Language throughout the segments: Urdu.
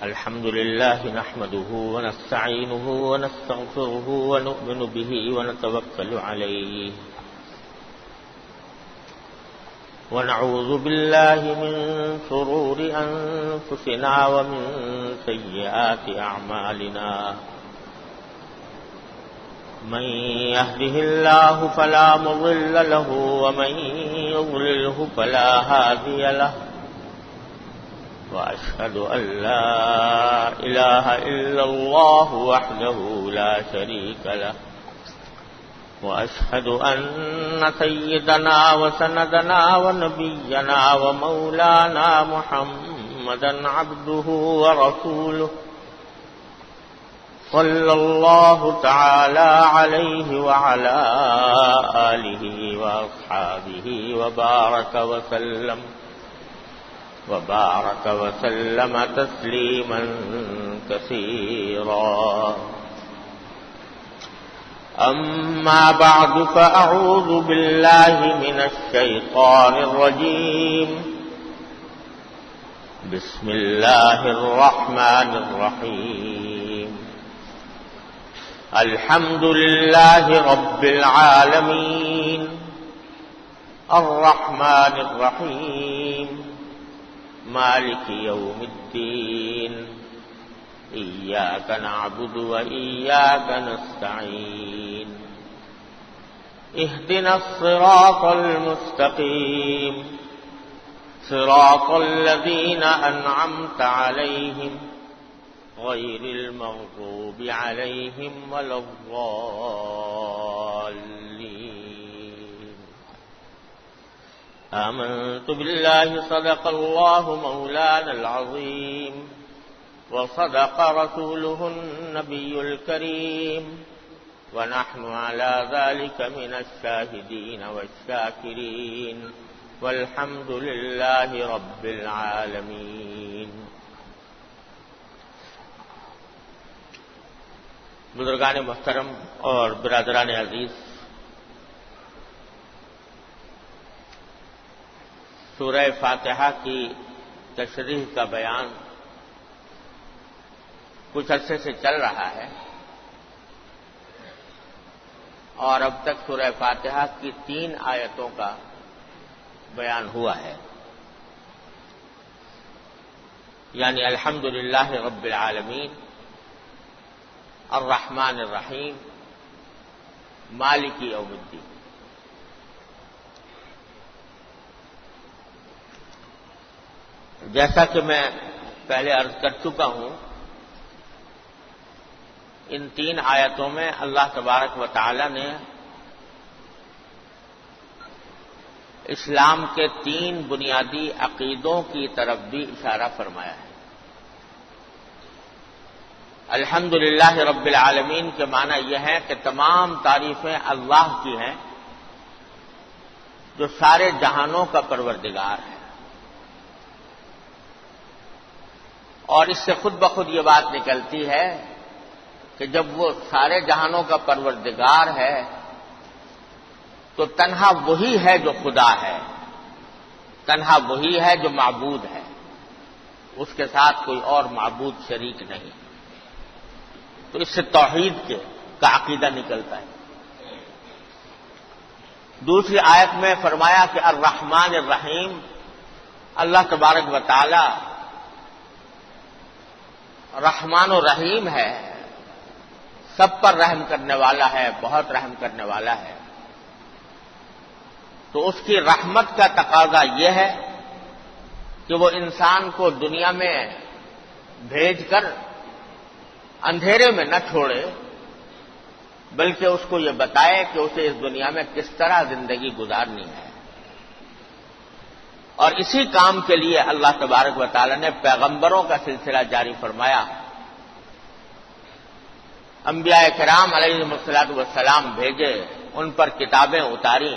الحمد لله نحمده ونستعينه ونستغفره ونؤمن به ونتوكل عليه ونعوذ بالله من شرور أنفسنا ومن سيئات أعمالنا من يهده الله فلا مضل له ومن يضلله فلا هادي له وأشهد أن لا إله إلا الله وحده لا شريك له وأشهد أن سيدنا وسندنا ونبينا ومولانا محمدا عبده ورسوله صلى الله تعالى عليه وعلى آله وأصحابه وبارك وسلم تسليما كثيرا. أما بعد فأعوذ بالله من الشيطان الرجيم. بسم الله الرحمن الرحيم. الحمد لله رب العالمين الرحمن الرحيم مالك يوم الدين إياك نعبد وإياك نستعين اهدنا الصراط المستقيم صراط الذين أنعمت عليهم غير المغضوب عليهم ولا الضالين. آمنت بالله صدق الله مولانا العظيم وصدق رسوله النبي الكريم ونحن على ذلك من الشاهدين والشاكرين والحمد لله رب العالمين. بزرگان محترم اور برادران عزیز، سورہ فاتحہ کی تشریح کا بیان کچھ عرصے سے چل رہا ہے اور اب تک سورہ فاتحہ کی 3 آیتوں کا بیان ہوا ہے، یعنی الحمدللہ رب العالمین الرحمن الرحیم مالک یوم الدین. جیسا کہ میں پہلے عرض کر چکا ہوں، ان 3 آیتوں میں اللہ تبارک و تعالی نے اسلام کے 3 بنیادی عقیدوں کی طرف بھی اشارہ فرمایا ہے. الحمدللہ رب العالمین کے معنی یہ ہے کہ تمام تعریفیں اللہ کی ہیں جو سارے جہانوں کا پروردگار ہے، اور اس سے خود بخود یہ بات نکلتی ہے کہ جب وہ سارے جہانوں کا پروردگار ہے تو تنہا وہی ہے جو خدا ہے، تنہا وہی ہے جو معبود ہے، اس کے ساتھ کوئی اور معبود شریک نہیں. تو اس سے توحید کا عقیدہ نکلتا ہے. دوسری آیت میں فرمایا کہ الرحمن الرحیم، اللہ تبارک و تعالی رحمان و رحیم ہے، سب پر رحم کرنے والا ہے، بہت رحم کرنے والا ہے. تو اس کی رحمت کا تقاضا یہ ہے کہ وہ انسان کو دنیا میں بھیج کر اندھیرے میں نہ چھوڑے، بلکہ اس کو یہ بتائے کہ اسے اس دنیا میں کس طرح زندگی گزارنی ہے. اور اسی کام کے لیے اللہ تبارک و تعالی نے پیغمبروں کا سلسلہ جاری فرمایا. انبیاء کرام علیہم الصلوۃ والسلام بھیجے، ان پر کتابیں اتاری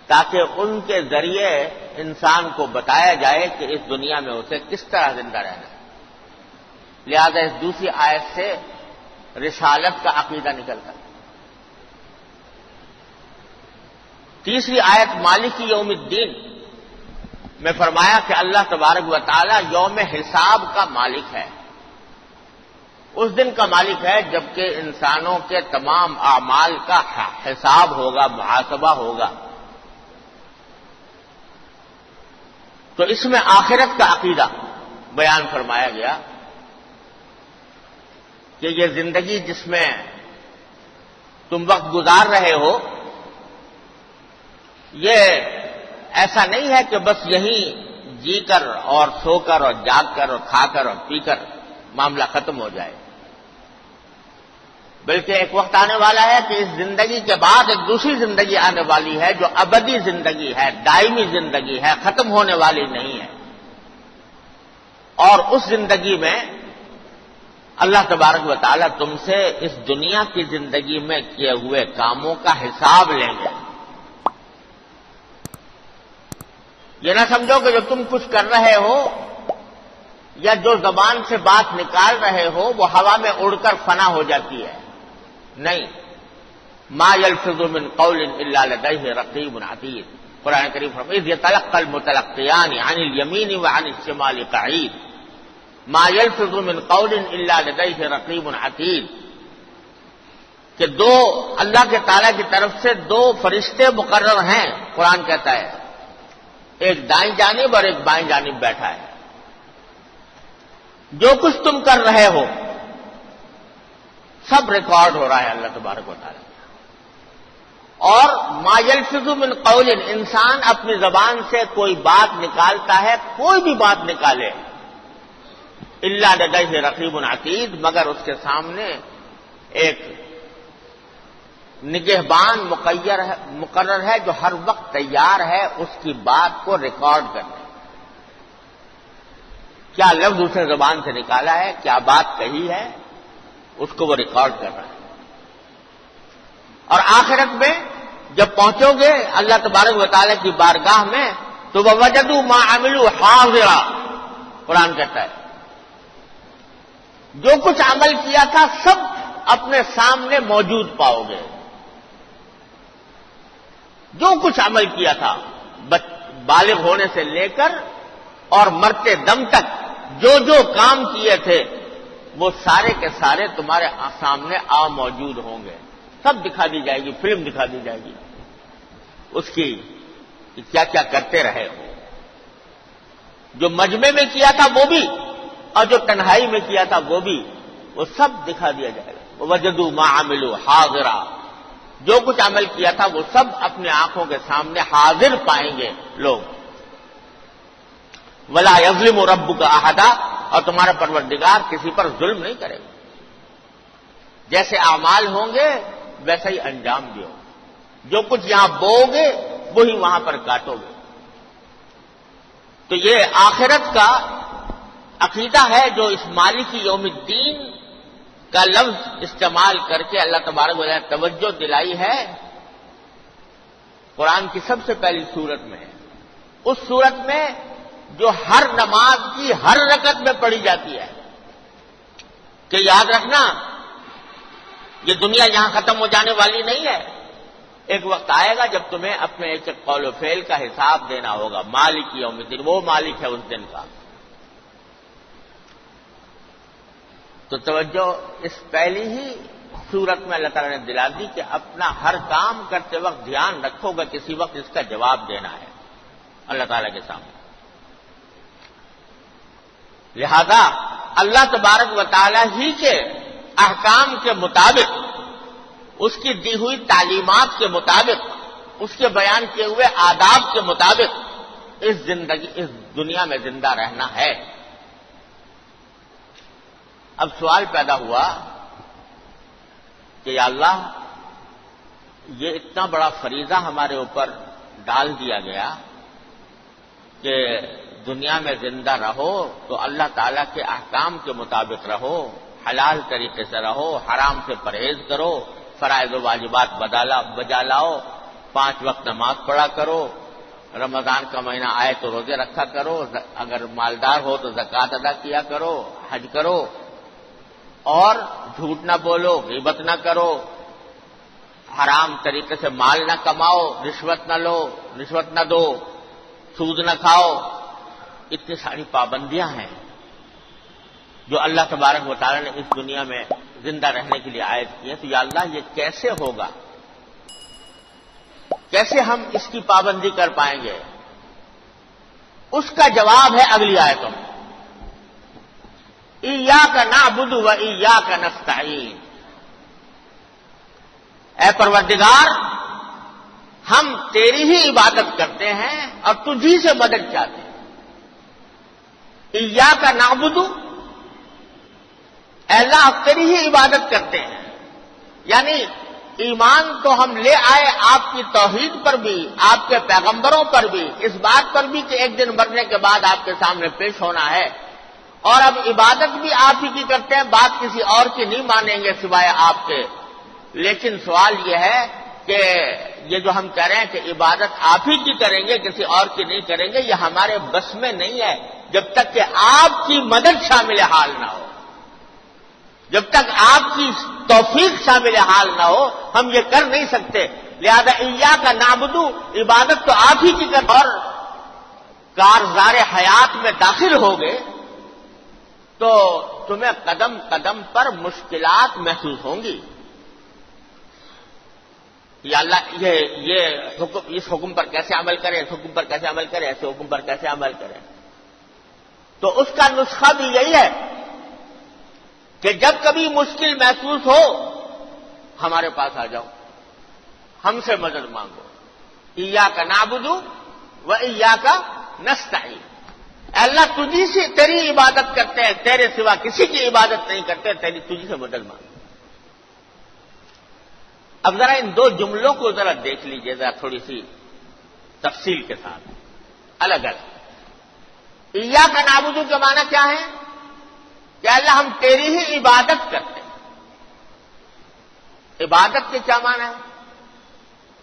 تاکہ ان کے ذریعے انسان کو بتایا جائے کہ اس دنیا میں اسے کس طرح زندہ رہنا ہے. لہذا اس دوسری آیت سے رسالت کا عقیدہ نکلتا ہے. تیسری آیت مالک یوم الدین، میں فرمایا کہ اللہ تبارک و تعالی یوم حساب کا مالک ہے، اس دن کا مالک ہے جبکہ انسانوں کے تمام اعمال کا حساب ہوگا، محاسبہ ہوگا۔ تو اس میں آخرت کا عقیدہ بیان فرمایا گیا کہ یہ زندگی جس میں تم وقت گزار رہے ہو، یہ ایسا نہیں ہے کہ بس یہیں جی کر اور سو کر اور جاگ کر اور کھا کر اور پی کر معاملہ ختم ہو جائے، بلکہ ایک وقت آنے والا ہے کہ اس زندگی کے بعد ایک دوسری زندگی آنے والی ہے جو ابدی زندگی ہے، دائمی زندگی ہے، ختم ہونے والی نہیں ہے۔ اور اس زندگی میں اللہ تبارک و تعالیٰ تم سے اس دنیا کی زندگی میں کیے ہوئے کاموں کا حساب لیں گے۔ یہ نہ سمجھو کہ جو تم کچھ کر رہے ہو یا جو زبان سے بات نکال رہے ہو وہ ہوا میں اڑ کر فنا ہو جاتی ہے، نہیں۔ ما یلفظ من قول الا لدیہ رقیب عتید، قرآن کریم فرماتا ہے اذ یتلقی المتلقیان عن الیمین وعن الشمال قعید، ما یلفظ من قول الا لدیہ رقیب عتید، کہ دو اللہ کے تعالیٰ کی طرف سے دو فرشتے مقرر ہیں، قرآن کہتا ہے، ایک دائیں جانب اور ایک بائیں جانب بیٹھا ہے۔ جو کچھ تم کر رہے ہو سب ریکارڈ ہو رہا ہے اللہ تبارک و تعالیٰ۔ اور ما یلفظ من قول، انسان اپنی زبان سے کوئی بات نکالتا ہے، کوئی بھی بات نکالے، الا لدیہ رقیب عتید، مگر اس کے سامنے ایک نگہبان مقرر ہے جو ہر وقت تیار ہے اس کی بات کو ریکارڈ کرنے۔ کیا لفظ اسے زبان سے نکالا ہے، کیا بات کہی ہے، اس کو وہ ریکارڈ کر رہا ہے۔ اور آخرت میں جب پہنچو گے اللہ تبارک و تعالیٰ کی بارگاہ میں تو وَوَجَدُوا مَا عَمِلُوا حَاضِرًا، قرآن کہتا ہے جو کچھ عمل کیا تھا سب اپنے سامنے موجود پاؤ گے۔ جو کچھ عمل کیا تھا بالغ ہونے سے لے کر اور مرتے دم تک جو جو کام کیے تھے وہ سارے کے سارے تمہارے سامنے موجود ہوں گے، سب دکھا دی جائے گی، فلم دکھا دی جائے گی اس کی کہ کیا کیا کرتے رہے ہو۔ جو مجمع میں کیا تھا وہ بھی اور جو تنہائی میں کیا تھا وہ بھی، وہ سب دکھا دیا جائے گا۔ وَوَجَدُوا مَا عَمِلُوا حَاضِرًا، جو کچھ عمل کیا تھا وہ سب اپنے آنکھوں کے سامنے حاضر پائیں گے لوگ۔ وَلَا يَظْلِمُ رَبُّكَ أَحَدًا، اور تمہارا پروردگار کسی پر ظلم نہیں کرے گا، جیسے اعمال ہوں گے ویسا ہی انجام بھی ہوگا، جو کچھ یہاں بو گے وہی وہاں پر کاٹو گے۔ تو یہ آخرت کا عقیدہ ہے جو اس مالک یوم الدین کا لفظ استعمال کر کے اللہ تبارک و تعالیٰ توجہ دلائی ہے قرآن کی سب سے پہلی سورت میں، اس سورت میں جو ہر نماز کی ہر رکعت میں پڑھی جاتی ہے کہ یاد رکھنا یہ دنیا یہاں ختم ہو جانے والی نہیں ہے، ایک وقت آئے گا جب تمہیں اپنے ایک قول و فعل کا حساب دینا ہوگا۔ مالک یوم الدین، وہ مالک ہے اس دن کا۔ تو توجہ اس پہلی ہی صورت میں اللہ تعالیٰ نے دلا دی کہ اپنا ہر کام کرتے وقت دھیان رکھو گا کسی وقت اس کا جواب دینا ہے اللہ تعالیٰ کے سامنے۔ لہذا اللہ تبارک و تعالیٰ ہی کے احکام کے مطابق، اس کی دی ہوئی تعلیمات کے مطابق، اس کے بیان کیے ہوئے آداب کے مطابق اس دنیا میں زندہ رہنا ہے۔ اب سوال پیدا ہوا کہ یا اللہ یہ اتنا بڑا فریضہ ہمارے اوپر ڈال دیا گیا کہ دنیا میں زندہ رہو تو اللہ تعالیٰ کے احکام کے مطابق رہو، حلال طریقے سے رہو، حرام سے پرہیز کرو، فرائض و واجبات بجا لاؤ، 5 وقت نماز پڑھا کرو، رمضان کا مہینہ آئے تو روزے رکھا کرو، اگر مالدار ہو تو زکوٰۃ ادا کیا کرو، حج کرو، اور جھوٹ نہ بولو، غیبت نہ کرو، حرام طریقے سے مال نہ کماؤ، رشوت نہ لو، رشوت نہ دو، سود نہ کھاؤ، اتنی ساری پابندیاں ہیں جو اللہ تبارک و تعالیٰ نے اس دنیا میں زندہ رہنے کے لیے عائد کی ہیں. تو یا اللہ یہ کیسے ہوگا، کیسے ہم اس کی پابندی کر پائیں گے؟ اس کا جواب ہے اگلی آیتوں میں، ایاک نعبد و ایاک نستعین. اے پروردگار، ہم تیری ہی عبادت کرتے ہیں اور تجھی سے مدد چاہتے ہیں. ایاک نعبد، اے اللہ تیری ہی عبادت کرتے ہیں، یعنی ایمان تو ہم لے آئے آپ کی توحید پر بھی، آپ کے پیغمبروں پر بھی، اس بات پر بھی کہ ایک دن مرنے کے بعد آپ کے سامنے پیش ہونا ہے، اور اب عبادت بھی آپ ہی کی کرتے ہیں، بات کسی اور کی نہیں مانیں گے سوائے آپ کے. لیکن سوال یہ ہے کہ یہ جو ہم کہہ رہے ہیں کہ عبادت آپ ہی کی کریں گے، کسی اور کی نہیں کریں گے، یہ ہمارے بس میں نہیں ہے جب تک کہ آپ کی مدد شامل حال نہ ہو، جب تک آپ کی توفیق شامل حال نہ ہو ہم یہ کر نہیں سکتے. لہذا ایاک نعبد، عبادت تو آپ ہی کی کر، اور کارزار حیات میں داخل ہوگے تو تمہیں قدم قدم پر مشکلات محسوس ہوں گی. یا اللہ یہ حکم، اس حکم پر کیسے عمل کریں، اس حکم پر کیسے عمل کریں، ایسے حکم پر کیسے عمل کریں. تو اس کا نسخہ بھی یہی ہے کہ جب کبھی مشکل محسوس ہو ہمارے پاس آ جاؤ، ہم سے مدد مانگو. ایاک نعبد و ایاک نستعین. اے اللہ تجھی سے تیری عبادت کرتے ہیں، تیرے سوا کسی کی عبادت نہیں کرتے، تجھی سے مدد مانگو. اب ذرا ان دو جملوں کو ذرا دیکھ لیجئے، ذرا تھوڑی سی تفصیل کے ساتھ الگ الگ. ایاک نعبد کے معنی کیا ہے؟ کہ اللہ ہم تیری ہی عبادت کرتے ہیں. عبادت کے کیا معنی ہے؟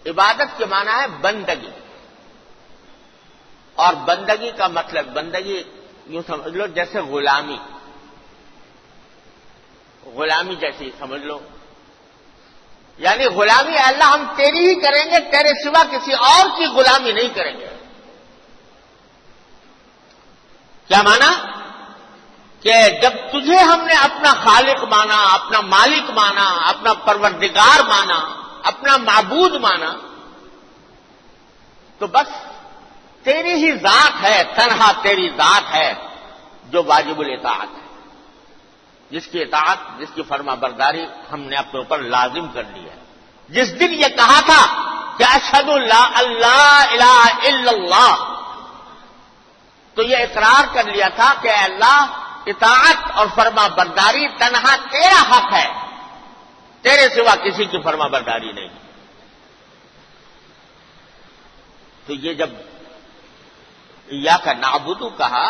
عبادت کے معنی ہے بندگی، اور بندگی کا مطلب، بندگی یوں سمجھ لو جیسے غلامی، غلامی جیسی سمجھ لو. یعنی غلامی اللہ ہم تیری ہی کریں گے، تیرے سوا کسی اور کی غلامی نہیں کریں گے. کیا مانا؟ کہ جب تجھے ہم نے اپنا خالق مانا، اپنا مالک مانا، اپنا پروردگار مانا، اپنا معبود مانا، تو بس تیری ہی ذات ہے، تنہا تیری ذات ہے جو واجب الاطاعت ہے، جس کی اطاعت، جس کی فرما برداری ہم نے اپنے اوپر لازم کر لی ہے. جس دن یہ کہا تھا کہ اشہد لا الہ الا اللہ، تو یہ اقرار کر لیا تھا کہ اے اللہ اطاعت اور فرما برداری تنہا تیرا حق ہے، تیرے سوا کسی کی فرما برداری نہیں. تو یہ جب ایاک نعبد کہا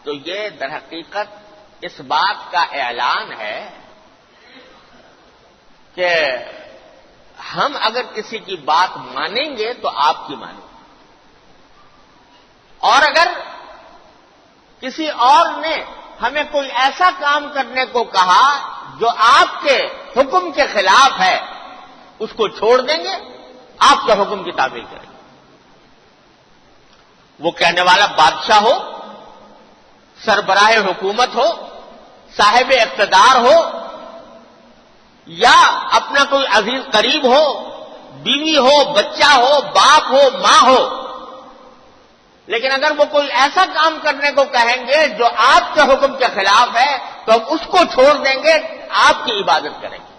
تو یہ در حقیقت اس بات کا اعلان ہے کہ ہم اگر کسی کی بات مانیں گے تو آپ کی مانیں گے، اور اگر کسی اور نے ہمیں کوئی ایسا کام کرنے کو کہا جو آپ کے حکم کے خلاف ہے، اس کو چھوڑ دیں گے، آپ کے حکم کی تعمیل کریں گے. وہ کہنے والا بادشاہ ہو، سربراہ حکومت ہو، صاحب اقتدار ہو، یا اپنا کوئی عزیز قریب ہو، بیوی ہو، بچہ ہو، باپ ہو، ماں ہو. لیکن اگر وہ کوئی ایسا کام کرنے کو کہیں گے جو آپ کے حکم کے خلاف ہے تو ہم اس کو چھوڑ دیں گے، آپ کی عبادت کریں گے.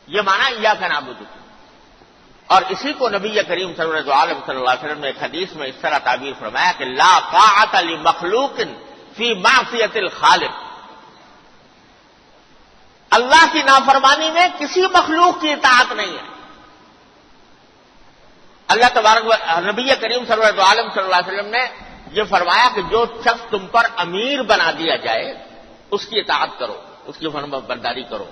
یہ معنی ایاک نعبد. اور اسی کو نبی کریم صلی اللہ علیہ وسلم نے ایک حدیث میں اس طرح تعبیر فرمایا کہ لا طاعت لمخلوق فی معصیت الخالق. اللہ کی نافرمانی میں کسی مخلوق کی اطاعت نہیں ہے. اللہ تبارک نبی کریم صلی اللہ علیہ وسلم نے یہ فرمایا کہ جو شخص تم پر امیر بنا دیا جائے اس کی اطاعت کرو، اس کی فرما برداری کرو،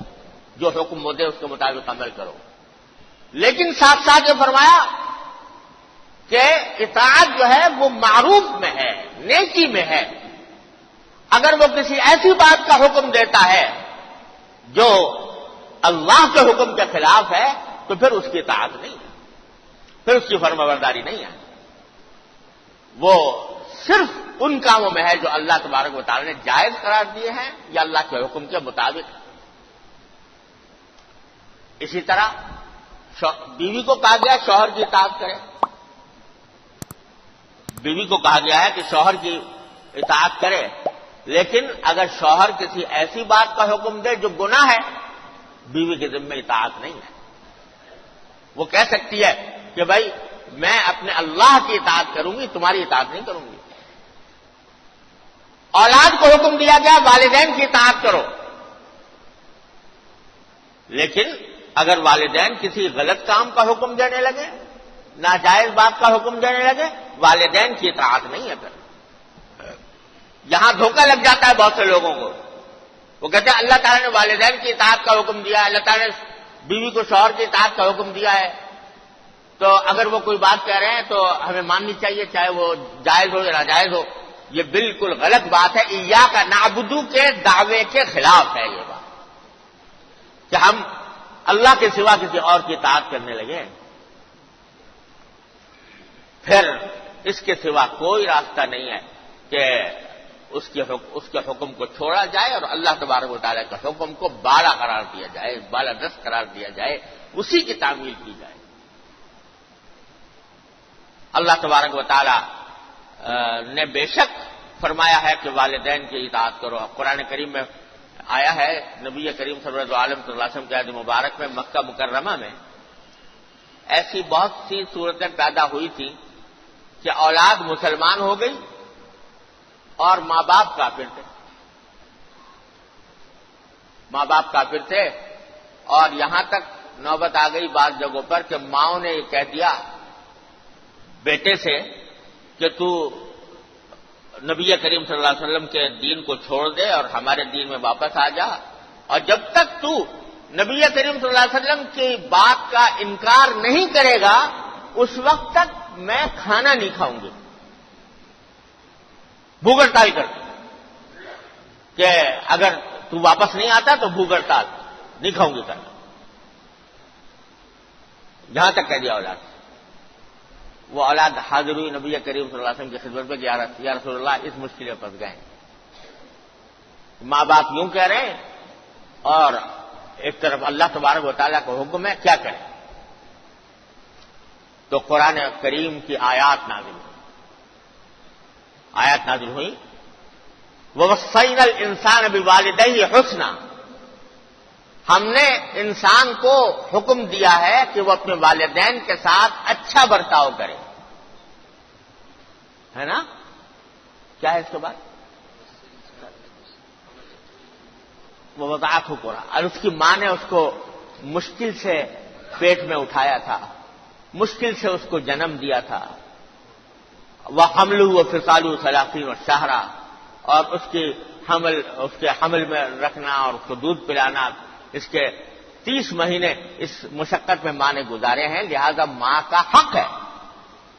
جو حکم وہ دے اس کے مطابق عمل کرو. لیکن ساتھ ساتھ یہ فرمایا کہ اطاعت جو ہے وہ معروف میں ہے، نیکی میں ہے. اگر وہ کسی ایسی بات کا حکم دیتا ہے جو اللہ کے حکم کے خلاف ہے تو پھر اس کی اطاعت نہیں ہے. پھر اس کی فرمانبرداری نہیں ہے. وہ صرف ان کاموں میں ہے جو اللہ تبارک و تعالی نے جائز قرار دیے ہیں یا اللہ کے حکم کے مطابق. اسی طرح بیوی کو کہا گیا شوہر کی اطاعت کرے. بیوی کو کہا گیا ہے کہ شوہر کی اطاعت کرے، لیکن اگر شوہر کسی ایسی بات کا حکم دے جو گناہ ہے، بیوی کے ذمہ اطاعت نہیں ہے. وہ کہہ سکتی ہے کہ بھائی میں اپنے اللہ کی اطاعت کروں گی، تمہاری اطاعت نہیں کروں گی. اولاد کو حکم دیا گیا والدین کی اطاعت کرو، لیکن اگر والدین کسی غلط کام کا حکم دینے لگے، ناجائز بات کا حکم دینے لگے، والدین کی اطاعت نہیں ہے. پھر یہاں دھوکہ لگ جاتا ہے بہت سے لوگوں کو. وہ کہتے ہیں اللہ تعالیٰ نے والدین کی اطاعت کا حکم دیا ہے، اللہ تعالیٰ نے بیوی کو شوہر کی اطاعت کا حکم دیا ہے، تو اگر وہ کوئی بات کہہ رہے ہیں تو ہمیں ماننی چاہیے، چاہے وہ جائز ہو یا ناجائز ہو. یہ بالکل غلط بات ہے. ایاک نعبدو کے دعوے کے خلاف ہے یہ بات کہ ہم اللہ کے سوا کسی اور کی اطاعت کرنے لگے. پھر اس کے سوا کوئی راستہ نہیں ہے کہ اس کے حکم کو چھوڑا جائے اور اللہ تبارک و تعالیٰ کے حکم کو بالا قرار دیا جائے، بالا دست قرار دیا جائے، اسی کی تعمیل کی جائے. اللہ تبارک و تعالیٰ نے بے شک فرمایا ہے کہ والدین کی اطاعت کرو. قرآن کریم میں آیا ہے، نبی کریم صلی اللہ علیہ وسلم کے عہد مبارک میں مکہ مکرمہ میں ایسی بہت سی صورتیں پیدا ہوئی تھیں کہ اولاد مسلمان ہو گئی اور ماں باپ کافر تھے. ماں باپ کافر تھے اور یہاں تک نوبت آ گئی بعض جگہوں پر کہ ماؤں نے یہ کہہ دیا بیٹے سے کہ تو نبی کریم صلی اللہ علیہ وسلم کے دین کو چھوڑ دے اور ہمارے دین میں واپس آ جا، اور جب تک تو نبی کریم صلی اللہ علیہ وسلم کی بات کا انکار نہیں کرے گا اس وقت تک میں کھانا نہیں کھاؤں گی. بھوک ہڑتال کرتی کہ اگر تو واپس نہیں آتا تو بھوک ہڑتال نہیں کھاؤں گی کرنا. جہاں تک کہہ دیا اولاد. وہ اولاد حاضر ہوئی نبی کریم صلی اللہ علیہ وسلم کی خدمت میں کہ یا رسول اللہ اس مشکل میں پھنس گئے. ماں باپ یوں کہہ رہے ہیں اور ایک طرف اللہ تبارک و تعالیٰ کا حکم ہے، کیا کریں؟ تو قرآن کریم کی آیات نازل ہوئی. آیات نازل ہوئی وَوَصَّيْنَا الْإِنسَانَ بِوَالِدَيْهِ حُسْنًا. ہم نے انسان کو حکم دیا ہے کہ وہ اپنے والدین کے ساتھ اچھا برتاؤ کرے. ہے نا؟ کیا ہے اس کے بعد؟ وہ وضاحت ہو پورا. اور اس کی ماں نے اس کو مشکل سے پیٹ میں اٹھایا تھا، مشکل سے اس کو جنم دیا تھا. وہ حمل و فصال ثلاثین و شہرا، اور اس کے حمل میں رکھنا اور اس کو دودھ پلانا، اس کے 30 مہینے اس مشقت میں ماں نے گزارے ہیں. لہذا ماں کا حق ہے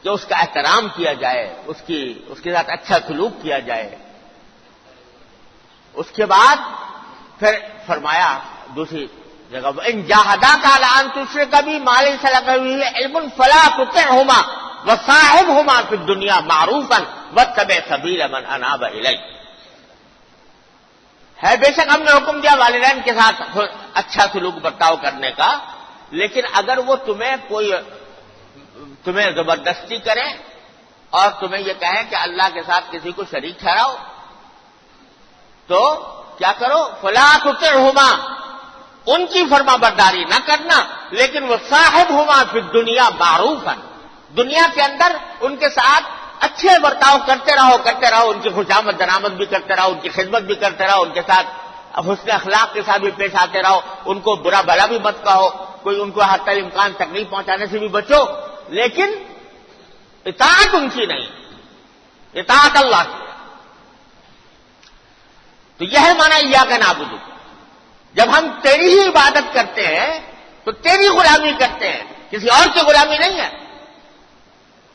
کہ اس کا احترام کیا جائے، اس کے ساتھ اچھا سلوک کیا جائے. اس کے بعد پھر فرمایا دوسری جگہ ان جاہداک علی ان تشرک بی ما لیس لک بہ علم فلا تطعهما وصاحبهما فی الدنیا معروفا واتبع سبیل من اناب الی. ہے بے شک ہم نے حکم دیا والدین کے ساتھ اچھا سلوک برتاؤ کرنے کا، لیکن اگر وہ تمہیں زبردستی کریں اور تمہیں یہ کہیں کہ اللہ کے ساتھ کسی کو شریک ٹھہراؤ تو کیا کرو؟ فلا تطعهما، ان کی فرما برداری نہ کرنا، لیکن وہ صاحبهما فی الدنیا معروفا، دنیا کے اندر ان کے ساتھ اچھے برتاؤ کرتے رہو، ان کی خوشامد درآمد بھی کرتے رہو، ان کی خدمت بھی کرتے رہو، ان کے ساتھ حسن اخلاق کے ساتھ بھی پیش آتے رہو، ان کو برا بھلا بھی مت کہو، کوئی ان کو حتی الامکان تکلیف پہنچانے سے بھی بچو، لیکن اطاعت ان کی نہیں، اطاعت اللہ کی. تو یہ ہے معنی ایاک نعبد. جب ہم تیری ہی عبادت کرتے ہیں تو تیری غلامی کرتے ہیں، کسی اور کی غلامی نہیں ہے.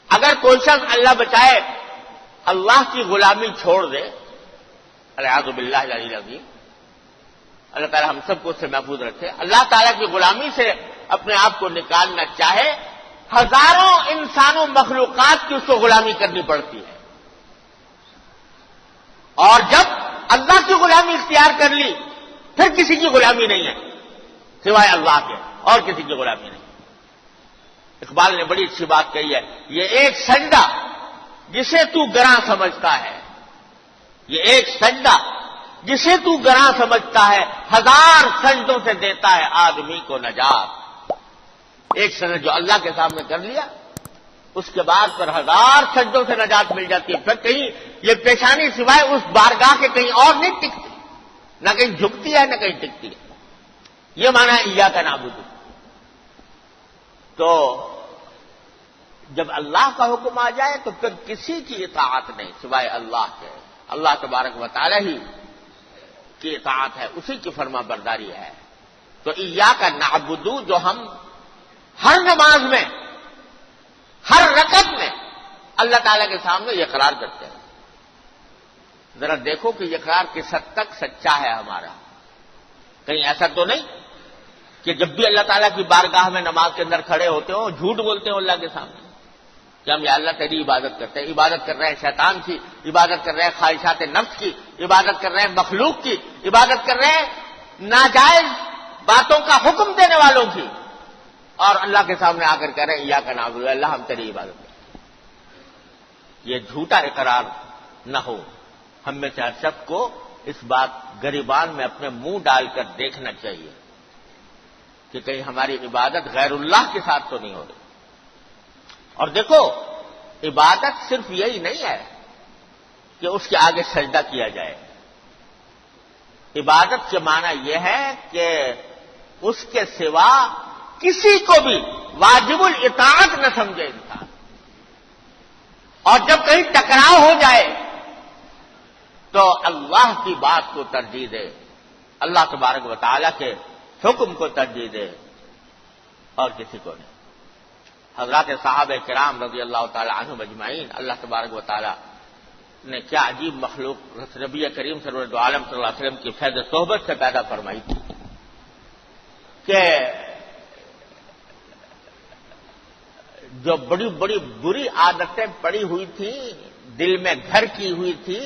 اگر کوئی شخص اللہ بچائے اللہ کی غلامی چھوڑ دے، اعوذ باللہ العلی العظیم، اللہ تعالیٰ ہم سب کو اس سے محفوظ رکھے، اللہ تعالیٰ کی غلامی سے اپنے آپ کو نکالنا چاہے ہزاروں انسانوں مخلوقات کی اس کو غلامی کرنی پڑتی ہے، اور جب اللہ کی غلامی اختیار کر لی پھر کسی کی غلامی نہیں ہے سوائے اللہ کے، اور کسی کی غلامی نہیں۔ اقبال نے بڑی اچھی بات کہی ہے، یہ ایک سجدہ جسے تو گراں سمجھتا ہے، یہ ایک سجدہ جسے تو گراں سمجھتا ہے، ہزار سجدوں سے دیتا ہے آدمی کو نجات۔ ایک سجدہ جو اللہ کے سامنے کر لیا اس کے بعد پھر ہزار سجدوں سے نجات مل جاتی ہے، پھر کہیں یہ پیشانی سوائے اس بارگاہ کے کہیں اور نہیں ٹکتی، نہ کہیں جھکتی ہے نہ کہیں ٹکتی ہے۔ یہ معنی ہے ایاک نعبد۔ تو جب اللہ کا حکم آ جائے تو پھر کسی کی اطاعت نہیں سوائے اللہ کے، اللہ تبارک و تعالی ہی کی اطاعت ہے، اسی کی فرما برداری ہے۔ تو ایاک نعبد جو ہم ہر نماز میں ہر رکعت میں اللہ تعالیٰ کے سامنے یہ اقرار کرتے ہیں۔ ذرا دیکھو کہ یہ اقرار کس حد تک سچا ہے ہمارا، کہیں ایسا تو نہیں کہ جب بھی اللہ تعالیٰ کی بارگاہ میں نماز کے اندر کھڑے ہوتے ہو جھوٹ بولتے ہو اللہ کے سامنے کہ ہم یا اللہ تیری عبادت کرتے ہیں، عبادت کر رہے ہیں شیطان کی، عبادت کر رہے ہیں خواہشات نفس کی، عبادت کر رہے ہیں مخلوق کی، عبادت کر رہے ہیں ناجائز باتوں کا حکم دینے والوں کی، اور اللہ کے سامنے آ کر کہہ رہے ہیں ایاک نعبد، اللہ ہم تیری عبادت کرتے ہیں۔ یہ جھوٹا اقرار نہ ہو، ہم میں سے ہر شخص کو اس بات گریبان میں اپنے منہ ڈال کر دیکھنا چاہیے کہ کہیں ہماری عبادت غیر اللہ کے ساتھ تو نہیں ہو رہی۔ اور دیکھو عبادت صرف یہی نہیں ہے کہ اس کے آگے سجدہ کیا جائے، عبادت کے معنی یہ ہے کہ اس کے سوا کسی کو بھی واجب الاطاعت نہ سمجھے انسان، اور جب کہیں ٹکراؤ ہو جائے تو اللہ کی بات کو ترجیح دے، اللہ تبارک و تعالیٰ کے حکم کو ترجیح دے، اور کسی کو نہیں۔ حضرات صحابہ کرام رضی اللہ تعالی عنہم اجمعین، اللہ تبارک و تعالیٰ نے کیا عجیب مخلوق نبی کریم سرور عالم صلی اللہ علیہ وسلم کی فیض صحبت سے پیدا فرمائی تھی کہ جو بڑی بڑی بری عادتیں پڑی ہوئی تھیں، دل میں گھر کی ہوئی تھی،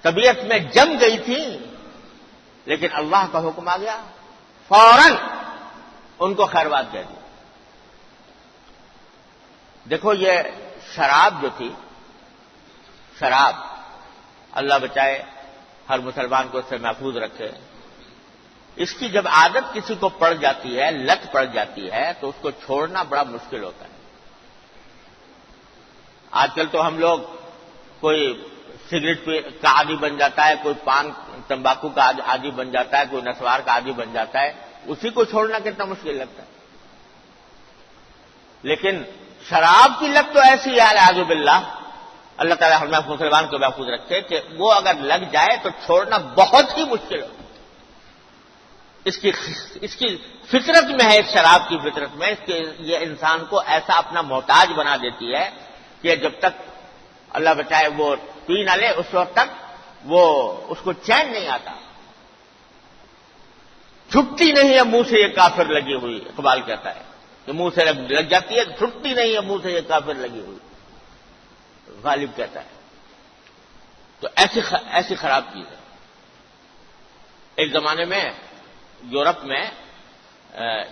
طبیعت میں جم گئی تھی، لیکن اللہ کا حکم آ گیا فوراً ان کو خیر بات کہہ دی۔ دیکھو یہ شراب جو تھی، شراب اللہ بچائے ہر مسلمان کو اس سے محفوظ رکھے، اس کی جب عادت کسی کو پڑ جاتی ہے، لت پڑ جاتی ہے، تو اس کو چھوڑنا بڑا مشکل ہوتا ہے۔ آج کل تو ہم لوگ کوئی سگریٹ کا عادی بن جاتا ہے، کوئی پان تمباکو کا عادی بن جاتا ہے، کوئی نسوار کا عادی بن جاتا ہے، اسی کو چھوڑنا کتنا مشکل لگتا ہے۔ لیکن شراب کی لت تو ایسی ہے اعوذ باللہ، اللہ تعالیٰ ہر مسلمان کو محفوظ رکھے، کہ وہ اگر لگ جائے تو چھوڑنا بہت ہی مشکل ہے۔ اس کی فطرت میں ہے، اس شراب کی فطرت میں یہ انسان کو ایسا اپنا محتاج بنا دیتی ہے کہ جب تک اللہ بچائے وہ پی نہ لے اس وقت تک وہ اس کو چین نہیں آتا، چھٹتی نہیں ہے منہ سے یہ کافر لگی ہوئی۔ اقبال کہتا ہے کہ منہ سے لگ جاتی ہے، چھٹتی نہیں ہے منہ سے یہ کافر لگی ہوئی، غالب کہتا ہے۔ تو ایسی خراب چیز ہے۔ ایک زمانے میں یورپ میں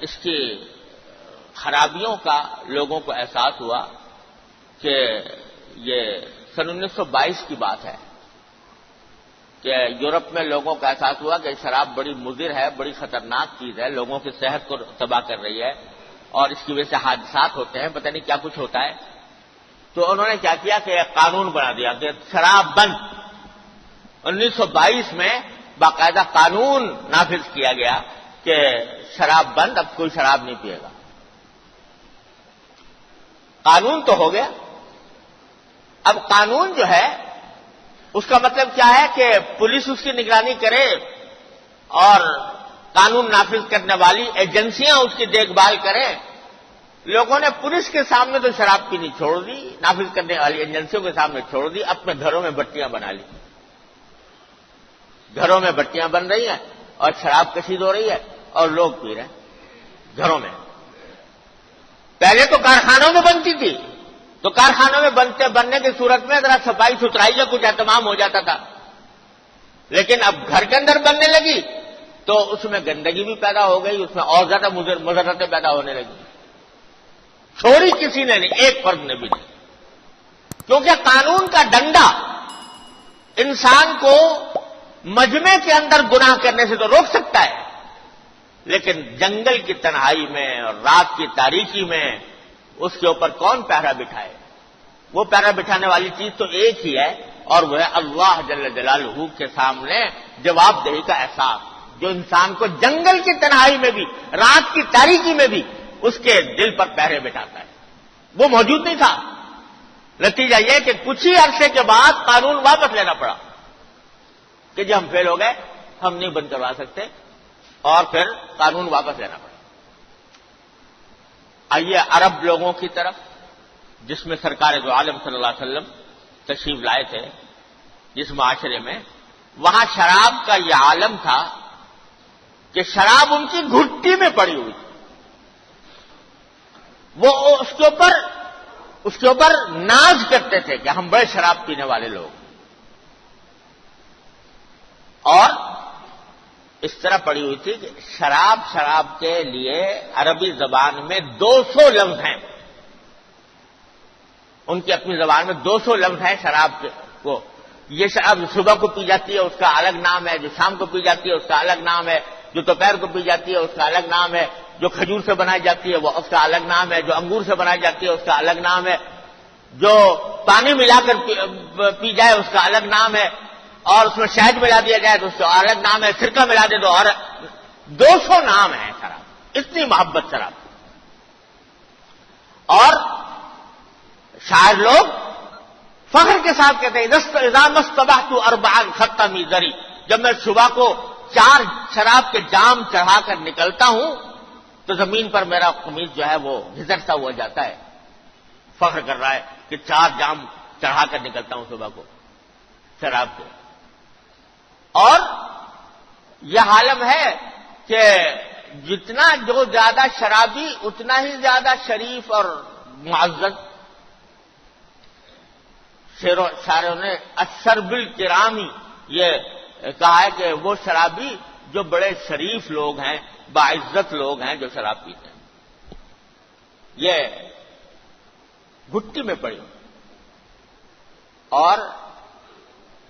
اس کی خرابیوں کا لوگوں کو احساس ہوا کہ یہ سن 1922 کی بات ہے کہ یورپ میں لوگوں کا احساس ہوا کہ شراب بڑی مضر ہے، بڑی خطرناک چیز ہے، لوگوں کی صحت کو تباہ کر رہی ہے، اور اس کی وجہ سے حادثات ہوتے ہیں، پتہ نہیں کیا کچھ ہوتا ہے۔ تو انہوں نے کیا کیا کہ ایک قانون بنا دیا کہ شراب بند۔ 1922 میں باقاعدہ قانون نافذ کیا گیا کہ شراب بند، اب کوئی شراب نہیں پیے گا۔ قانون تو ہو گیا، اب قانون جو ہے اس کا مطلب کیا ہے کہ پولیس اس کی نگرانی کرے اور قانون نافذ کرنے والی ایجنسیاں اس کی دیکھ بھال کریں۔ لوگوں نے پولیس کے سامنے تو شراب پینی چھوڑ دی، نافذ کرنے والی ایجنسیوں کے سامنے چھوڑ دی، اپنے گھروں میں بٹیاں بنا لی، گھروں میں بٹیاں بن رہی ہیں اور شراب کشید ہو رہی ہے اور لوگ پی رہے ہیں گھروں میں۔ پہلے تو کارخانوں میں بنتی تھی، تو کارخانوں میں بننے کی صورت میں ذرا صفائی ستھرائی کا کچھ اہتمام ہو جاتا تھا، لیکن اب گھر کے اندر بننے لگی تو اس میں گندگی بھی پیدا ہو گئی، اس میں اور زیادہ مضرتیں پیدا ہونے لگی. چھوڑی کسی نے نہیں، ایک فرد نے بھی نہیں، کیونکہ قانون کا ڈنڈا انسان کو مجمع کے اندر گناہ کرنے سے تو روک سکتا ہے، لیکن جنگل کی تنہائی میں اور رات کی تاریکی میں اس کے اوپر کون پہرا بٹھائے؟ وہ پہرا بٹھانے والی چیز تو ایک ہی ہے، اور وہ ہے اللہ جل جلالہ کے سامنے جواب دہی کا احساس، جو انسان کو جنگل کی تنہائی میں بھی، رات کی تاریکی میں بھی اس کے دل پر پہرے بٹھاتا ہے. وہ موجود نہیں تھا. نتیجہ یہ کہ کچھ ہی عرصے کے بعد قانون واپس لینا پڑا کہ جی ہم فیل ہو گئے، ہم نہیں بند کروا سکتے، اور پھر قانون واپس لینا پڑا. آئیے عرب لوگوں کی طرف، جس میں سرکار دو عالم صلی اللہ علیہ وسلم تشریف لائے تھے، جس معاشرے میں وہاں شراب کا یہ عالم تھا کہ شراب ان کی گھٹی میں پڑی ہوئی تھی. وہ اس کے اوپر ناز کرتے تھے کہ ہم بڑے شراب پینے والے لوگ. اور اس طرح پڑی ہوئی تھی کہ شراب کے لیے عربی زبان میں 200 لفظ ہیں، ان کی اپنی زبان میں 200 لفظ ہیں شراب کو. یہ شراب جو صبح کو پی جاتی ہے اس کا الگ نام ہے، جو شام کو پی جاتی ہے اس کا الگ نام ہے، جو دوپہر کو پی جاتی ہے اس کا الگ نام ہے، جو کھجور سے بنائی جاتی ہے وہ اس کا الگ نام ہے، جو انگور سے بنائی جاتی ہے اس کا الگ نام ہے، جو پانی ملا کر پی جائے اس کا الگ نام ہے، اور اس میں شہد ملا دیا جائے تو اس کا الگ نام ہے، سرکہ ملا دے تو اور 200 نام ہیں شراب. اتنی محبت شراب. اور شاعر لوگ فخر کے ساتھ کہتے ہیں اذا مصطبحت اربعا ختمی ذری، جب میں صبح کو 4 شراب کے جام چڑھا کر نکلتا ہوں تو زمین پر میرا قمیض جو ہے وہ گھسٹتا ہوا جاتا ہے. فخر کر رہا ہے کہ 4 جام چڑھا کر نکلتا ہوں صبح کو شراب کے. اور یہ عالم ہے کہ جتنا جو زیادہ شرابی اتنا ہی زیادہ شریف اور معزز. شاعروں نے الشرب الکرامی یہ کہا ہے کہ وہ شرابی جو بڑے شریف لوگ ہیں، باعزت لوگ ہیں جو شراب پیتے ہیں. یہ گھٹی میں پڑی. اور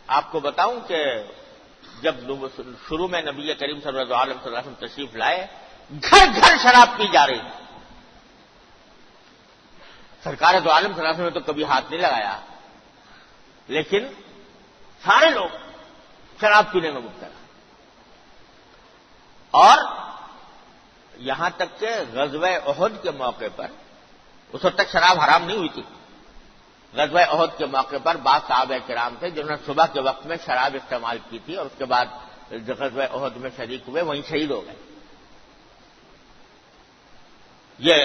آپ کو بتاؤں کہ جب شروع میں نبی کریم صلی اللہ علیہ وسلم تشریف لائے، گھر گھر شراب پی جا رہی تھی. سرکار دو عالم صلی اللہ علیہ وسلم نے تو کبھی ہاتھ نہیں لگایا، لیکن سارے لوگ شراب پینے میں مبتلا. اور یہاں تک کہ غزوہ احد کے موقع پر، اس وقت تک شراب حرام نہیں ہوئی تھی، غزوہ احد کے موقع پر بعض صحابہ کرام تھے جنہوں نے صبح کے وقت میں شراب استعمال کی تھی، اور اس کے بعد غزوہ احد میں شریک ہوئے، وہیں شہید ہو گئے. یہ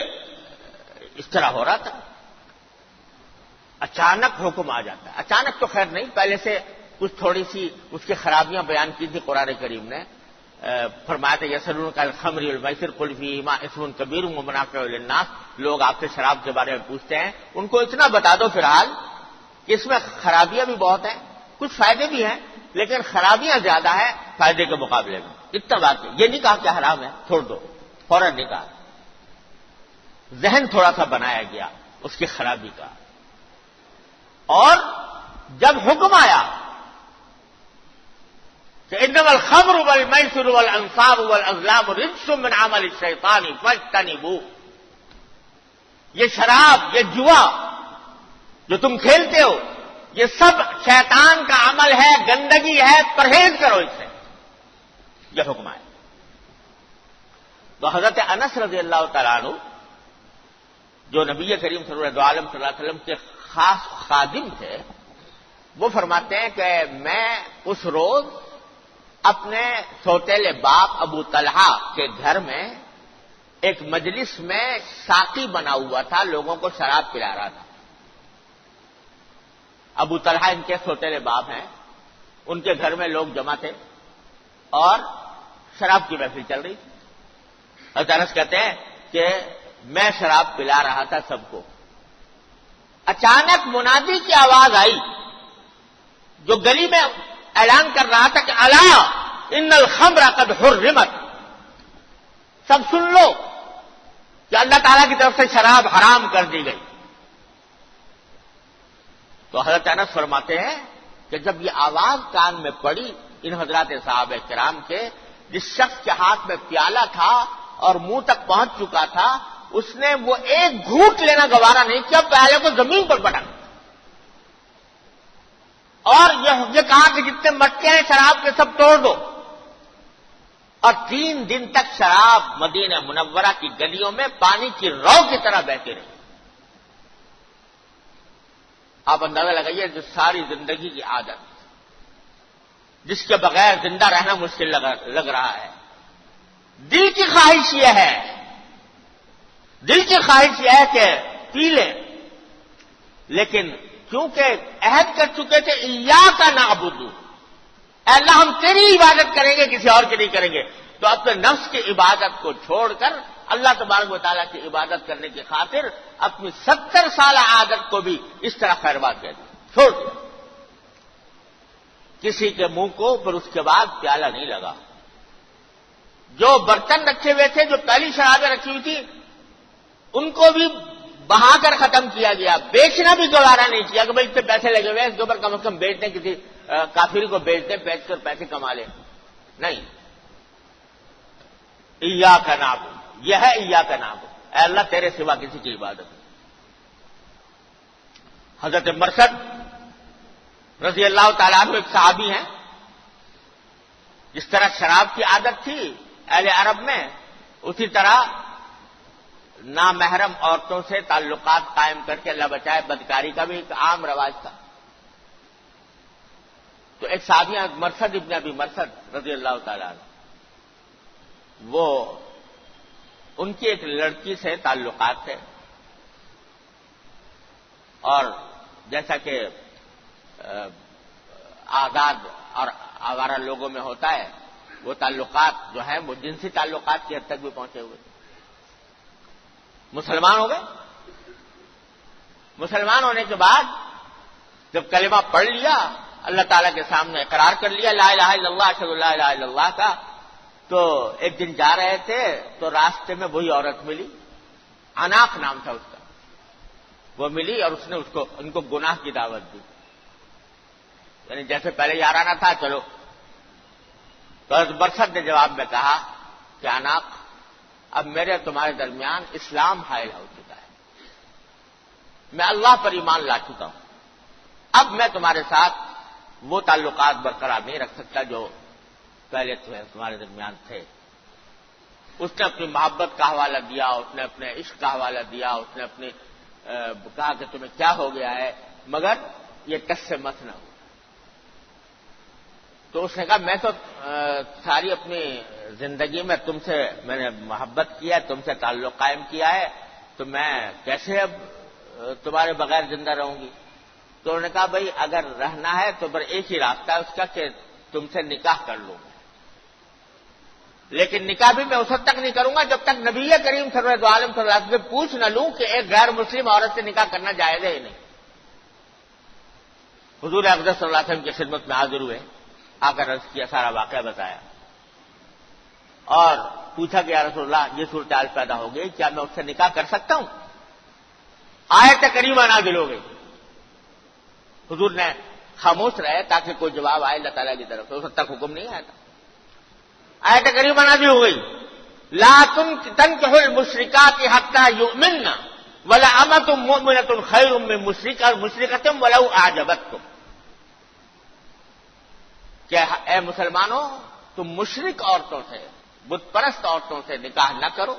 اس طرح ہو رہا تھا. اچانک حکم آ جاتا ہے. اچانک تو خیر نہیں، پہلے سے کچھ تھوڑی سی اس کی خرابیاں بیان کی تھی قرآن کریم نے. فرمایا تھا یسألونک عن الخمر والمیسر قل فیہما اثم کبیر ومنافع للناس. لوگ آپ سے شراب کے بارے میں پوچھتے ہیں، ان کو اتنا بتا دو فی الحال کہ اس میں خرابیاں بھی بہت ہیں، کچھ فائدے بھی ہیں، لیکن خرابیاں زیادہ ہیں فائدے کے مقابلے میں. اتنا بات ہے. یہ نہیں کہا کہ حرام ہے چھوڑ دو، فوراً نہیں کہا. ذہن تھوڑا سا بنایا گیا اس کی خرابی کا. اور جب حکم آیا کہ انما الخمر والمیسر والانصاب والازلام رجس من عمل الشیطان فاجتنبوہ، یہ شراب، یہ جوا جو تم کھیلتے ہو، یہ سب شیطان کا عمل ہے، گندگی ہے، پرہیز کرو اس سے. یہ حکم آیا. تو حضرت انس رضی اللہ تعالیٰ عنہ جو نبی کریم صلی اللہ علیہ وسلم کے خاص خادم تھے، وہ فرماتے ہیں کہ میں اس روز اپنے سوتیلے باپ ابو طلحہ کے گھر میں ایک مجلس میں ساقی بنا ہوا تھا، لوگوں کو شراب پلا رہا تھا. ابو طلحہ ان کے سوتیلے باپ ہیں، ان کے گھر میں لوگ جمع تھے اور شراب کی محفل چل رہی تھی. حضرت انس کہتے ہیں کہ میں شراب پلا رہا تھا سب کو، اچانک منادی کی آواز آئی جو گلی میں اعلان کر رہا تھا کہ الا ان الخمر قد حرمت، سب سن لو کہ اللہ تعالیٰ کی طرف سے شراب حرام کر دی گئی۔ تو حضرت انس فرماتے ہیں کہ جب یہ آواز کان میں پڑی ان حضرات صحابہ کرام کے، جس شخص کے ہاتھ میں پیالہ تھا اور منہ تک پہنچ چکا تھا، اس نے وہ ایک گھونٹ لینا گوارا نہیں کیا، پیالے کو زمین پر پٹک اور یہ کہا کہ جتنے مٹکے ہیں شراب کے سب توڑ دو، اور 3 دن تک شراب مدینہ منورہ کی گلیوں میں پانی کی رو کی طرح بہتی رہی۔ آپ اندازہ لگائیے، جو ساری زندگی کی عادت، جس کے بغیر زندہ رہنا مشکل لگ رہا ہے، دل کی خواہش یہ ہے کہ پی لیں، لیکن کیونکہ عہد کر چکے تھے ایاک نعبد، اے اللہ ہم تیری عبادت کریں گے، کسی اور کی نہیں کریں گے، تو اپنے نفس کی عبادت کو چھوڑ کر اللہ تبارک و تعالیٰ کی عبادت کرنے کی خاطر اپنی 70 سالہ عادت کو بھی اس طرح خیرباد کہہ دیا، چھوڑ دیا۔ کسی کے منہ کو پھر اس کے بعد پیالہ نہیں لگا۔ جو برتن رکھے ہوئے تھے، جو پہلی شرابیں رکھی ہوئی تھی، ان کو بھی بہا کر ختم کیا گیا، بیچنا بھی گوارا نہیں کیا کہ بھائی اتنے پیسے لگے ہوئے ہیں، اس کے اوپر کم از کم بیچ دیں، کسی کافر کو بیچ دیں، بیچ کر پیسے کما لیں، نہیں۔ ایاک نعبد، یہ ہے ایاک نعبد، اے اللہ تیرے سوا کسی کی عبادت نہیں۔ حضرت مرثد رضی اللہ تعالیٰ عنہ ایک صحابی ہیں، جس طرح شراب کی عادت تھی اہل عرب میں، اسی طرح نامحرم عورتوں سے تعلقات قائم کر کے اللہ بچائے بدکاری کا بھی ایک عام رواج تھا۔ تو ایک صحابی ہیں مرثد ابن ابی مرثد رضی اللہ تعالیٰ عنہ، وہ ان کی ایک لڑکی سے تعلقات تھے، اور جیسا کہ آزاد اور آوارہ لوگوں میں ہوتا ہے، وہ تعلقات جو ہیں وہ جنسی تعلقات کی حد تک بھی پہنچے ہوئے۔ مسلمان ہو گئے، مسلمان ہونے کے بعد جب کلمہ پڑھ لیا، اللہ تعالیٰ کے سامنے اقرار کر لیا لا الہ الا اللہ اشہد ان لا الہ الا اللہ کا، تو ایک دن جا رہے تھے تو راستے میں وہی عورت ملی، عناق نام تھا اس کا، وہ ملی اور اس نے ان کو گناہ کی دعوت دی، یعنی جیسے پہلے یارانہ تھا چلو۔ تو حضرت مرثد نے جواب میں کہا کہ عناق، اب میرے تمہارے درمیان اسلام حائل ہو چکا ہے، میں اللہ پر ایمان لا چکا ہوں، اب میں تمہارے ساتھ وہ تعلقات برقرار نہیں رکھ سکتا جو پہلے تمہارے درمیان تھے۔ اس نے اپنی محبت کا حوالہ دیا، اس نے اپنے عشق کا حوالہ دیا، اس نے اپنی کہا کہ تمہیں کیا ہو گیا ہے، مگر یہ ٹس سے مت نہ ہو۔ تو اس نے کہا میں تو ساری اپنی زندگی میں تم سے میں نے محبت کیا ہے، تم سے تعلق قائم کیا ہے، تو میں کیسے اب تمہارے بغیر زندہ رہوں گی؟ تو انہوں نے کہا بھائی اگر رہنا ہے تو پر ایک ہی راستہ ہے اس کا کہ تم سے نکاح کر لوں گا، لیکن نکاح بھی میں اس وقت تک نہیں کروں گا جب تک نبی کریم سرورت عالم صلی اللہ علیہ وسلم سے پوچھ نہ لوں کہ ایک غیر مسلم عورت سے نکاح کرنا جائز ہے یا نہیں۔ حضور اقدس صلی اللہ علیہ وسلم کی خدمت میں حاضر ہوئے، آ کر عرض کیا، سارا واقعہ بتایا اور پوچھا کہ یا رسول اللہ یہ صورتحال پیدا ہو گئی، کیا میں اس سے نکاح کر سکتا ہوں؟ آیت کریمہ نازل ہو گئی، حضور نے خاموش رہے تاکہ کوئی جواب آئے اللہ تعالیٰ کی طرف سے، اس وقت تک حکم نہیں آیا تھا۔ آیت کریمہ نازل ہو گئی، لا تنکحوا المشرکات حتی یؤمنن ولأمۃ مؤمنۃ خیر من مشرکۃ ولو اعجبتکم، کہ اے مسلمانوں تم مشرک عورتوں سے، بت پرست عورتوں سے نکاح نہ کرو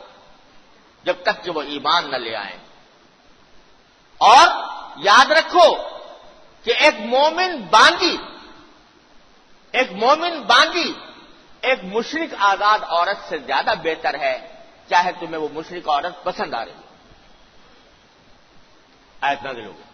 جب تک کہ وہ ایمان نہ لے آئیں، اور یاد رکھو کہ ایک مومن باندی ایک مشرک آزاد عورت سے زیادہ بہتر ہے، چاہے تمہیں وہ مشرک عورت پسند آ رہی ہو۔ آیت نازل ہو گئی،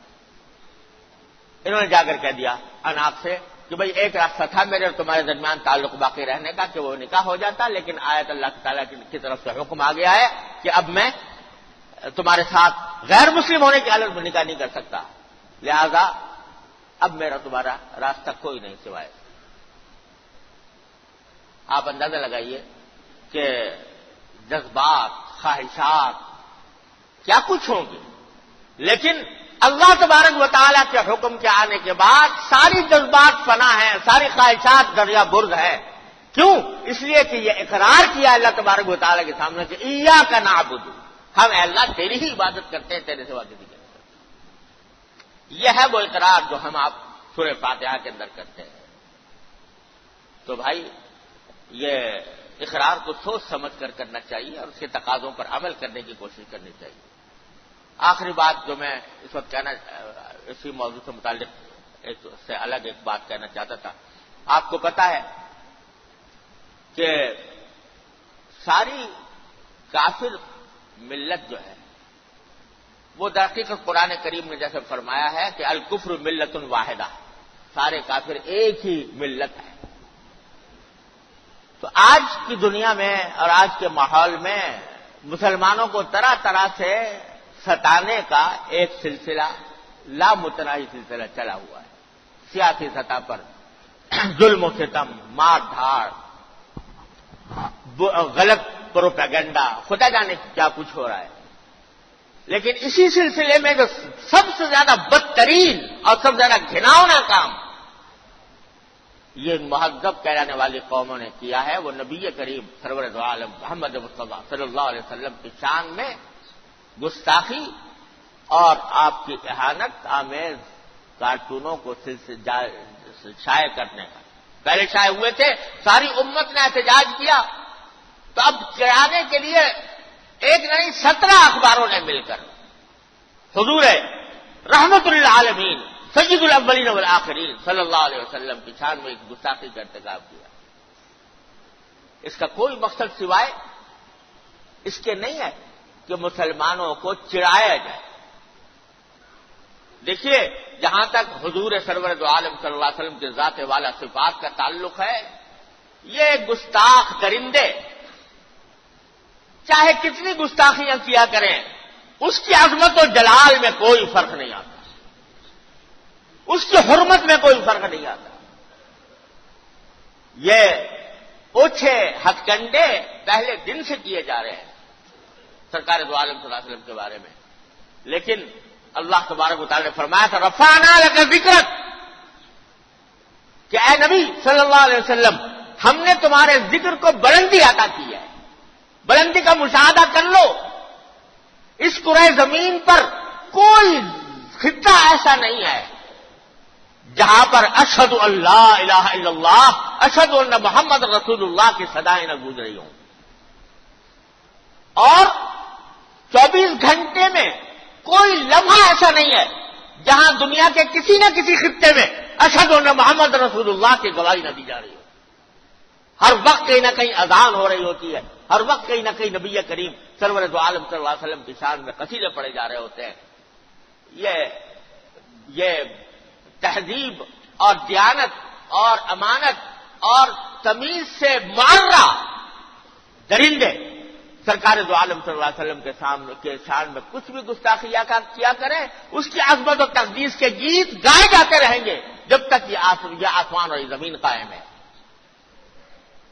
انہوں نے جا کر کہہ دیا عناق سے کہ بھئی ایک راستہ تھا میرے اور تمہارے درمیان تعلق باقی رہنے کا کہ وہ نکاح ہو جاتا، لیکن آیت اللہ تعالیٰ کی طرف سے حکم آ گیا ہے کہ اب میں تمہارے ساتھ غیر مسلم ہونے کی حالت میں نکاح نہیں کر سکتا، لہذا اب میرا تمہارا راستہ کوئی نہیں سوائے۔ آپ اندازہ لگائیے کہ جذبات، خواہشات کیا کچھ ہوں گے، لیکن اللہ تبارک و تعالیٰ کے حکم کے آنے کے بعد ساری جذبات فنا ہیں، ساری خواہشات دریا برد ہیں۔ کیوں؟ اس لیے کہ یہ اقرار کیا اللہ تبارک و تعالیٰ کے سامنے کہ ایاک نعبد، ہم اے اللہ تیری ہی عبادت کرتے ہیں، تیرے سوا کسی کی نہیں کرتے۔ یہ ہے وہ اقرار جو ہم آپ سورہ فاتحہ کے اندر کرتے ہیں۔ تو بھائی یہ اقرار کو سوچ سمجھ کر کرنا چاہیے اور اس کے تقاضوں پر عمل کرنے کی کوشش کرنی چاہیے۔ آخری بات جو میں اس وقت کہنا، اسی موضوع سے متعلق ایک سے الگ ایک بات کہنا چاہتا تھا۔ آپ کو پتا ہے کہ ساری کافر ملت جو ہے وہ درحقیقت قرآن کریم نے جیسے فرمایا ہے کہ الکفر ملت واحدہ، سارے کافر ایک ہی ملت ہے۔ تو آج کی دنیا میں اور آج کے ماحول میں مسلمانوں کو طرح طرح سے ستانے کا ایک سلسلہ لامتناہی سلسلہ چلا ہوا ہے۔ سیاسی سطح پر ظلم و ستم، مار دھاڑ، غلط پروپیگنڈا، خدا جانے کیا کچھ ہو رہا ہے۔ لیکن اسی سلسلے میں جو سب سے زیادہ بدترین اور سب سے زیادہ گھناؤنا کام یہ مہذب کہلانے والی قوموں نے کیا ہے، وہ نبی کریم سرور دو عالم محمد مصطفیٰ صلی اللہ علیہ وسلم کی شان میں گستاخی اور آپ کی اہانت آمیز کارٹونوں کو شائع کرنے کا۔ پہلے شائع ہوئے تھے، ساری امت نے احتجاج کیا، تو اب چڑھانے کے لیے ایک نہیں 17 اخباروں نے مل کر حضور رحمت للعالمین سید الاولین والآخرین صلی اللہ علیہ وسلم کی شان میں ایک گستاخی کا ارتکاب کیا۔ اس کا کوئی مقصد سوائے اس کے نہیں ہے کہ مسلمانوں کو چڑھایا جائے۔ دیکھیے، جہاں تک حضور سرور دو عالم صلی اللہ علیہ وسلم کے ذات والا صفات کا تعلق ہے، یہ گستاخ درندے چاہے کتنی گستاخیاں کیا کریں، اس کی عظمت و جلال میں کوئی فرق نہیں آتا، اس کی حرمت میں کوئی فرق نہیں آتا۔ یہ اوچھے ہتھ کنڈے پہلے دن سے کیے جا رہے ہیں سرکار دو عالم صلی اللہ علیہ وسلم کے بارے میں، لیکن اللہ تبارک و تعالی نے فرمایا تھا رفعنا لک ذکرک، کہ اے نبی صلی اللہ علیہ وسلم ہم نے تمہارے ذکر کو بلندی عطا کی ہے۔ بلندی کا مشاہدہ کر لو، اس کرۂ زمین پر کوئی خطہ ایسا نہیں ہے جہاں پر اشہد ان لا الہ الا اللہ، اشہد ان محمد رسول اللہ کی صدائیں نہ گونج رہی ہوں، اور 24 گھنٹے میں کوئی لمحہ ایسا نہیں ہے جہاں دنیا کے کسی نہ کسی خطے میں اشہد ان محمد رسول اللہ کی گواہی نہ دی جا رہی ہو۔ ہر وقت کہیں نہ کہیں اذان ہو رہی ہوتی ہے، ہر وقت کہیں نہ کہیں نبی کریم سرور دو عالم صلی اللہ علیہ وسلم کی شان میں قصیدے پڑھے جا رہے ہوتے ہیں۔ یہ تہذیب اور دیانت اور امانت اور تمیز سے معرہ درندے سرکار دو عالم صلی اللہ علیہ وسلم کے شان میں کچھ بھی گستاخی کیا کریں، اس کی عظمت و تقدیس کے گیت گائے جاتے رہیں گے جب تک یہ آسمان اور یہ زمین قائم ہے۔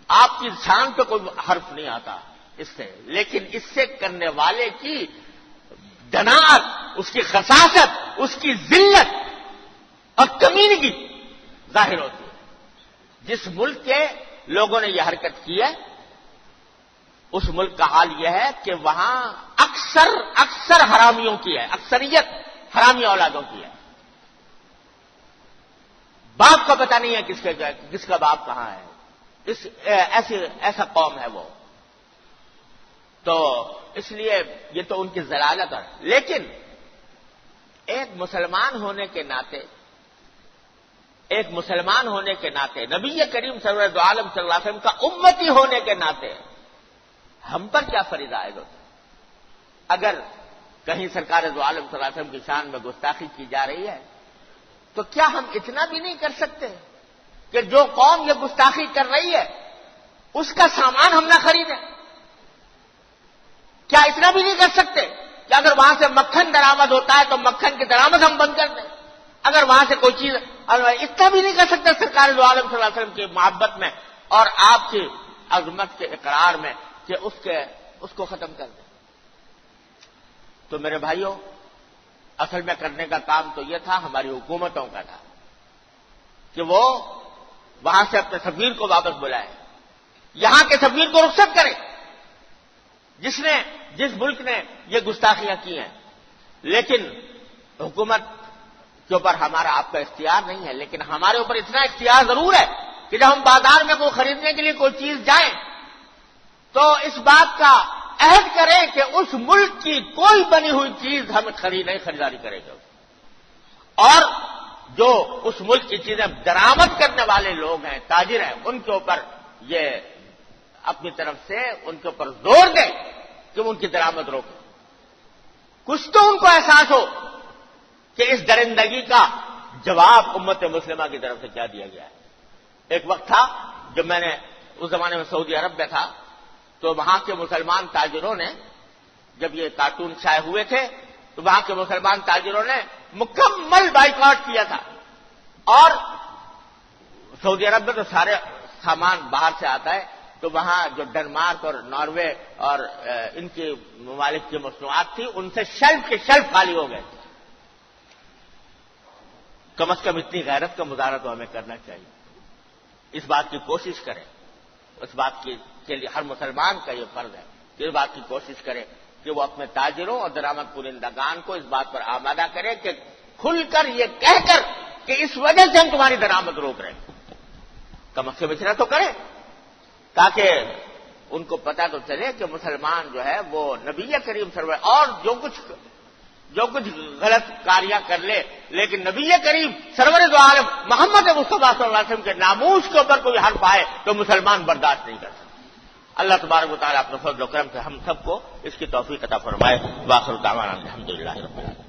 آپ کی شان پہ کوئی حرف نہیں آتا اس سے، لیکن اس سے کرنے والے کی دناعت، اس کی خساست، اس کی ذلت اور کمینگی ظاہر ہوتی ہے۔ جس ملک کے لوگوں نے یہ حرکت کی ہے، اس ملک کا حال یہ ہے کہ وہاں اکثر حرامیوں کی ہے، اکثریت حرامی اولادوں کی ہے۔ باپ کا پتہ نہیں ہے کس کا باپ کہاں ہے، ایسا قوم ہے وہ۔ تو اس لیے یہ تو ان کی ضلالت ہے، لیکن ایک مسلمان ہونے کے ناطے نبی کریم سرور دو عالم صلی اللہ علیہ وسلم کا امتی ہونے کے ناطے ہم پر کیا فریضہ عائد ہوتا ہے؟ اگر کہیں سرکار دو عالم صلی اللہ علیہ وسلم کی شان میں گستاخی کی جا رہی ہے تو کیا ہم اتنا بھی نہیں کر سکتے کہ جو قوم یہ گستاخی کر رہی ہے اس کا سامان ہم نہ خریدیں؟ کیا اتنا بھی نہیں کر سکتے کہ اگر وہاں سے مکھن درآمد ہوتا ہے تو مکھن کی درآمد ہم بند کر دیں. اگر وہاں سے کوئی چیز اتنا بھی نہیں کر سکتے سرکار دو عالم صلی اللہ علیہ وسلم کی محبت میں اور آپ کی عظمت کے اقرار میں کہ اس کو ختم کر دیں. تو میرے بھائیوں، اصل میں کرنے کا کام تو یہ تھا، ہماری حکومتوں کا تھا کہ وہ وہاں سے اپنے سفیر کو واپس بلائے، یہاں کے سفیر کو رخصت کرے جس ملک نے یہ گستاخیاں کی ہیں. لیکن حکومت کے اوپر ہمارا آپ کا اختیار نہیں ہے، لیکن ہمارے اوپر اتنا اختیار ضرور ہے کہ جب ہم بازار میں کوئی خریدنے کے لیے کوئی چیز جائیں تو اس بات کا عہد کریں کہ اس ملک کی کوئی بنی ہوئی چیز ہم نہیں خریداری کرے گا، اور جو اس ملک کی چیزیں درآمد کرنے والے لوگ ہیں، تاجر ہیں، ان کے اوپر یہ اپنی طرف سے ان کے اوپر زور دیں کہ ان کی درآمد روکیں. کچھ تو ان کو احساس ہو کہ اس درندگی کا جواب امت مسلمہ کی طرف سے کیا دیا گیا ہے. ایک وقت تھا جب میں نے اس زمانے میں سعودی عرب میں تھا، تو وہاں کے مسلمان تاجروں نے، جب یہ کارٹون شائع ہوئے تھے تو وہاں کے مسلمان تاجروں نے مکمل بائیکاٹ کیا تھا. اور سعودی عرب میں تو سارے سامان باہر سے آتا ہے، تو وہاں جو ڈنمارک اور ناروے اور ان کے ممالک کی مصنوعات تھی ان سے شیلف کے شیلف خالی ہو گئے. کم از کم اتنی غیرت کا مظاہرہ تو ہمیں کرنا چاہیے. اس بات کی کوشش کریں، اس بات کے لیے ہر مسلمان کا یہ فرض ہے کہ اس بات کی کوشش کرے کہ وہ اپنے تاجروں اور درآمد کنندگان کو اس بات پر آمادہ کرے کہ کھل کر یہ کہہ کر کہ اس وجہ سے ہم تمہاری درآمد روک رہے ہیں، کم از کم اتنا تو کریں تاکہ ان کو پتہ تو چلے کہ مسلمان جو ہے وہ نبی کریم سرور، اور جو کچھ غلط کاریاں کر لے لیکن نبی کریم سرور دو عالم محمد مصطفیٰ صلی اللہ علیہ وسلم کے ناموس کے اوپر کوئی حرف آئے تو مسلمان برداشت نہیں کر سکتے. اللہ تبارک و تعالیٰ اپنے فضل و کرم سے ہم سب کو اس کی توفیق عطا فرمائے. وآخر دعوانا الحمدللہ رب العالمین.